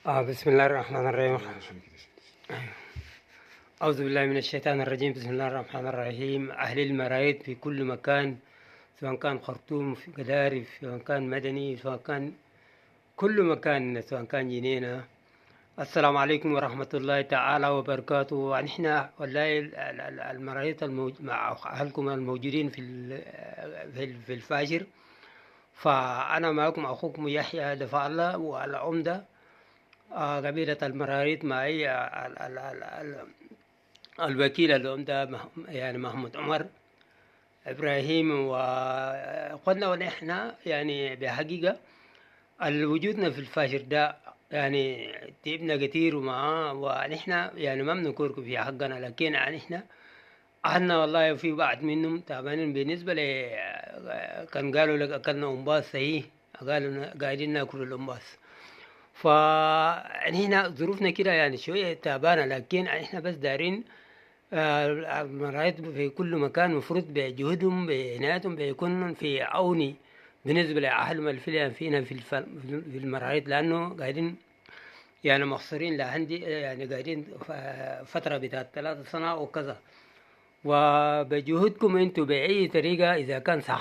بسم الله الرحمن الرحيم. أعوذ بالله من الشيطان الرجيم. بسم الله الرحمن الرحيم. أهل المرايد في كل مكان، سواء كان خرطوم، في قدارف، سواء كان مدني، سواء كان كل مكان، سواء كان جنينة. السلام عليكم ورحمة الله تعالى وبركاته. نحن والله المرايد مع أهلكم الموجودين في الفاجر. فأنا معكم أخوكم يحيى دفع الله والعمدة. قبيلة المراريد معي الوكيل العمدة يعني محمود عمر إبراهيم. وقلنا ونحن يعني بحقيقة الوجودنا في الفاشر ده يعني تعبنا كتير ومعاه، ونحن يعني ما بنكركم في حقنا، لكن يعني احنا أهلنا والله في بعض منهم تعبانين بالنسبة كان قالوا لك أكلنا أمباس صحيح، قالوا قاعدين ناكل الأمباس. فهنا ظروفنا كده يعني شوية تعبانة، لكن احنا بس دارين المرايد في كل مكان مفروض بجهودهم بعنايتهم بيكونوا في عوني بالنسبة لأهل الفئة فينا في المرايد، لأنه قاعدين يعني مخسرين لعندي يعني قاعدين فترة بتاعت 3 سنة وكذا. وبجهودكم انتوا بأي طريقة إذا كان صح